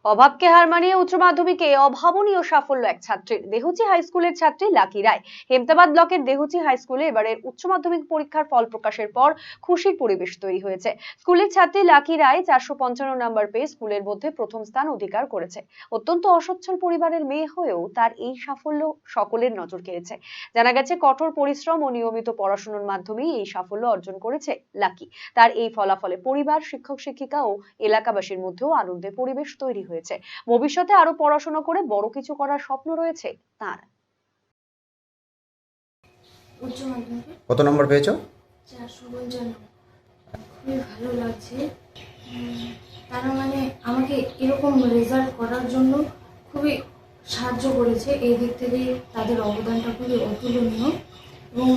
অভাবকে হার মানিয়ে উচ্চ মাধ্যমিকে অভাবনীয় সাফল্য এক ছাত্রীর। দেহুচি হাই স্কুলের ছাত্রী লাকি রায়। হেমতাবাদ ব্লকের দেহুচি হাই স্কুলে এবারের উচ্চ মাধ্যমিক পরীক্ষার ফল প্রকাশের পর খুশির পরিবেশ তৈরি হয়েছে। স্কুলের ছাত্রী লাকি রায় 455 নম্বর পেয়ে স্কুলের মধ্যে প্রথম স্থান অধিকার করেছে। অত্যন্ত অসচ্ছল পরিবারের মেয়ে হয়েও তার এই সাফল্য সকলের নজর কেড়েছে। জানা গেছে কঠোর পরিশ্রম ও নিয়মিত পড়াশোনার মাধ্যমেই এই সাফল্য অর্জন করেছে লাকি। তার এই ফলাফলে পরিবার, শিক্ষক শিক্ষিকা ও এলাকাবাসীর মধ্যেও আনন্দের পরিবেশ তৈরি হয়েছে। ভবিষ্যতে আরো পড়াশোনা করে বড় কিছু করার স্বপ্ন রয়েছে তার। উচ্চ মাধ্যমিকে কত নম্বর পেয়েছো? 455। খুবই ভালো লাগছে। তারা আমাকে এরকম রেজাল্ট করার জন্য খুবই সাহায্য করেছে। এই দিক থেকে তাদের অবদানটা খুবই অতুলনীয়। এবং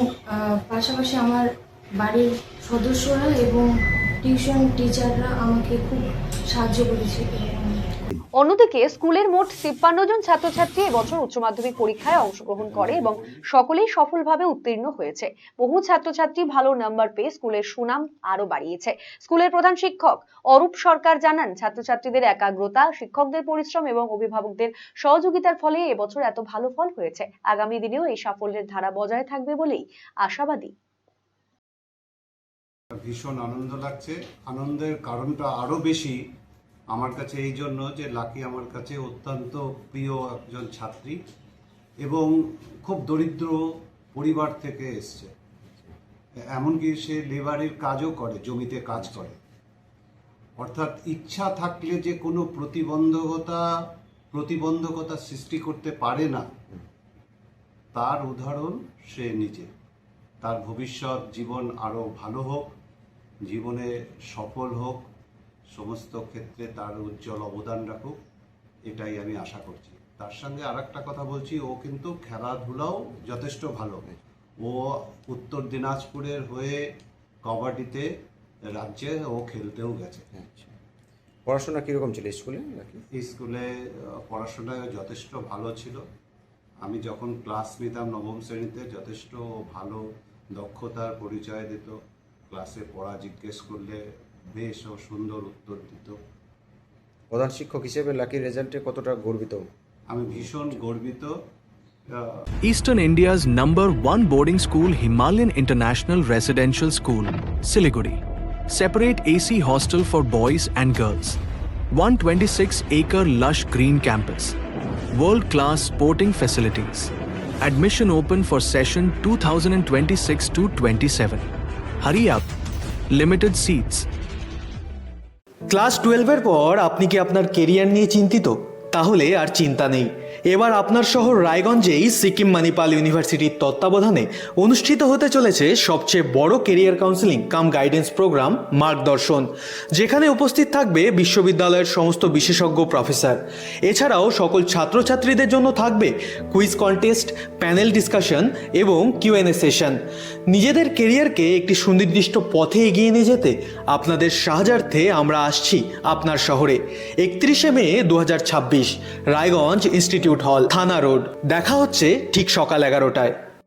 পাশাপাশি আমার বাড়ির সদস্যরা এবং টিউশন টিচাররা আমাকে খুব সাহায্য করেছে। অন্যদিকে স্কুলের মোট 53 জন ছাত্রছাত্রী এবছর উচ্চ মাধ্যমিক পরীক্ষায় অংশগ্রহণ করে এবং সকলেই সফলভাবে উত্তীর্ণ হয়েছে। বহু ছাত্রছাত্রী ভালো নাম্বার পেয়ে স্কুলের সুনাম আরো বাড়িয়েছে। স্কুলের প্রধান শিক্ষক অরূপ সরকার জানান, ছাত্রছাত্রীদের একাগ্রতা, শিক্ষকদের পরিশ্রম এবং অভিভাবকদের সহযোগিতার ফলে এবছর এত ভালো ফল হয়েছে। আগামী দিনেও এই সাফল্যের ধারা বজায় থাকবে বলেই আশাবাদী। ভীষণ আনন্দ লাগছে। আনন্দের কারণটা আরো বেশি আমার কাছে এই জন্য যে লাকি আমার কাছে অত্যন্ত প্রিয় একজন ছাত্রী এবং খুব দরিদ্র পরিবার থেকে এসছে। এমনকি সে লেবারের কাজও করে, জমিতে কাজ করে। অর্থাৎ ইচ্ছা থাকলে যে কোনো প্রতিবন্ধকতা সৃষ্টি করতে পারে না, তার উদাহরণ সে নিজে। তার ভবিষ্যৎ জীবন আরো ভালো হোক, জীবনে সফল হোক, সমস্ত ক্ষেত্রে তার উজ্জ্বল অবদান রাখুক, এটাই আমি আশা করছি। তার সঙ্গে আরেকটা কথা বলছি, ও কিন্তু খেলাধুলাও যথেষ্ট ভালো। ও উত্তর দিনাজপুরের হয়ে কবাডিতে রাজ্যে ও খেলতেও গেছে। পড়াশোনা কিরকম ছিল স্কুলে? স্কুলে পড়াশোনায় যথেষ্ট ভালো ছিল। আমি যখন ক্লাস নিতাম নবম শ্রেণীতে, যথেষ্ট ভালো দক্ষতার পরিচয় দিত। ক্লাসে পড়া জিজ্ঞেস করলে বেশ ও সুন্দর উত্তর দিত। প্রধান শিক্ষক হিসেবে লাকির রেজাল্টে কতটা গর্বিত? আমি ভীষণ গর্বিত। Eastern India's #1 boarding school, Himalayan International Residential School, Siliguri. Separate AC hostel for boys and girls. 126-acre lush green campus. World-class sporting facilities. Admission open for session 2026-27. Hurry up. Limited seats. Class 12-এর পর আপনি কি আপনার career নিয়ে চিন্তিত? তাহলে আর চিন্তা নেই। এবার আপনার শহর রায়গঞ্জেই সিকিম মানিপাল ইউনিভার্সিটির তত্ত্বাবধানে অনুষ্ঠিত হতে চলেছে সবচেয়ে বড় কেরিয়ার কাউন্সেলিং কাম গাইডেন্স প্রোগ্রাম মার্গদর্শন, যেখানে উপস্থিত থাকবে বিশ্ববিদ্যালয়ের সমস্ত বিশেষজ্ঞ প্রফেসর। এছাড়াও সকল ছাত্রছাত্রীদের জন্য থাকবে কুইজ কন্টেস্ট, প্যানেল ডিসকাশন এবং কিউএনএ সেশন। নিজেদের কেরিয়ারকে একটি সুনির্দিষ্ট পথে এগিয়ে নিয়ে যেতে আপনাদের সাহায্যার্থে আমরা আসছি আপনার শহরে। 31শে মে 2026, রায়গঞ্জ ইনস্টিটিউট হল, থানা রোড। দেখা হচ্ছে ঠিক সকাল 11টায়।